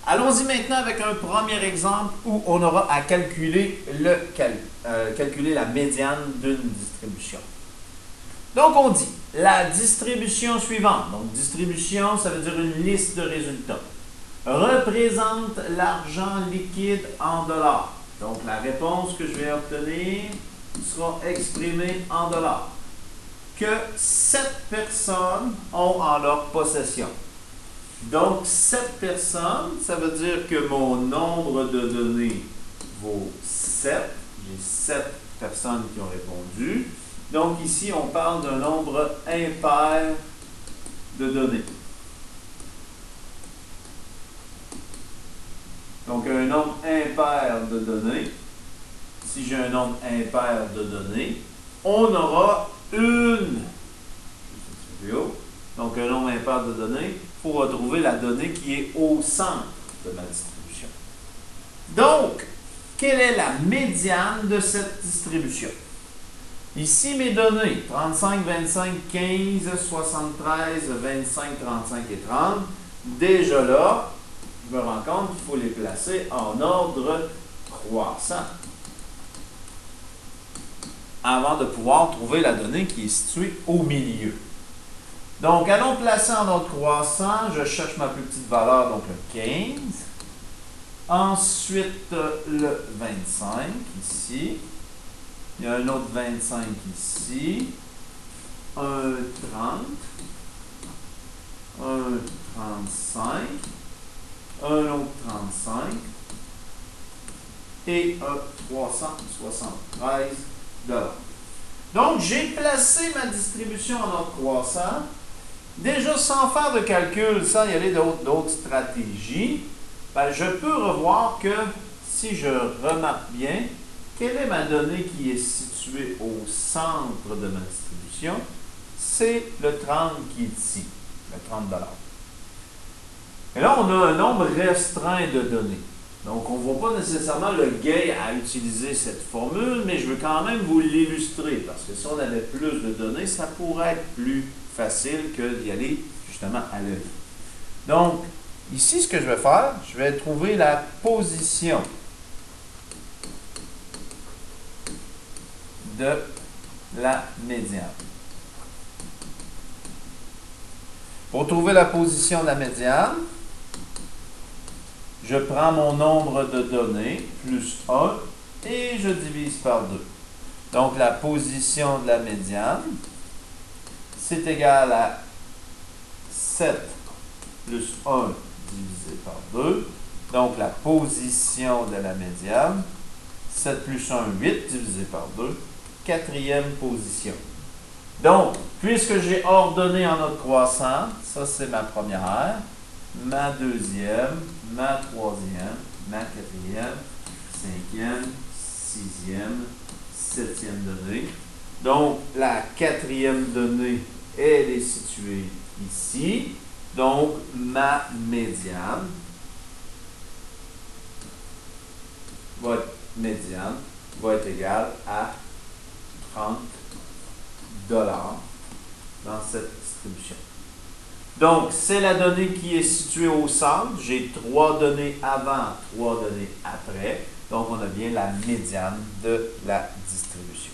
Allons-y maintenant avec un premier exemple où on aura à calculer, calculer la médiane d'une distribution. Donc, on dit la distribution suivante. Donc, distribution, ça veut dire une liste de résultats. Représente l'argent liquide en dollars. Donc, la réponse que je vais obtenir sera exprimée en dollars. Que 7 personnes ont en leur possession. Donc, 7 personnes, ça veut dire que mon nombre de données vaut 7. J'ai 7 personnes qui ont répondu. Donc, ici, on parle d'un nombre impair de données. Donc, un nombre impair de données. Si j'ai un nombre impair de données, on aura donc, un nombre impair de données, il faut retrouver la donnée qui est au centre de ma distribution. Donc, quelle est la médiane de cette distribution? Ici, mes données, 35, 25, 15, 73, 25, 35 et 30. Déjà là, je me rends compte qu'il faut les placer en ordre croissant avant de pouvoir trouver la donnée qui est située au milieu. Donc, allons placer en ordre croissant. Je cherche ma plus petite valeur, donc le 15. Ensuite, le 25, ici. Il y a un autre 25 ici. Un 30. Un 35. Un autre 35. Et un 373 $. Donc, j'ai placé ma distribution en ordre croissant. Déjà, sans faire de calcul, sans y aller d'autres stratégies, ben, je peux revoir que, si je remarque bien, quelle est ma donnée qui est située au centre de ma distribution? C'est le 30 qui est ici, le 30 $. Et là, on a un nombre restreint de données. Donc, on ne voit pas nécessairement le gain à utiliser cette formule, mais je veux quand même vous l'illustrer, parce que si on avait plus de données, ça pourrait être plus facile que d'y aller justement à l'œil. Donc, ici, ce que je vais faire, je vais trouver la position de la médiane. Pour trouver la position de la médiane, je prends mon nombre de données, plus 1, et je divise par 2. Donc, la position de la médiane, c'est égal à 7 plus 1 divisé par 2. Donc, la position de la médiane, 7 plus 1, 8 divisé par 2. Quatrième position. Donc, puisque j'ai ordonné en ordre croissant, ça c'est ma première, ma deuxième, ma troisième, ma quatrième, cinquième, sixième, septième donnée. Donc, la quatrième donnée, elle est située ici. Donc, ma médiane va être égale à 30 $ dans cette distribution. Donc, c'est la donnée qui est située au centre. J'ai 3 données avant, 3 données après. Donc, on a bien la médiane de la distribution.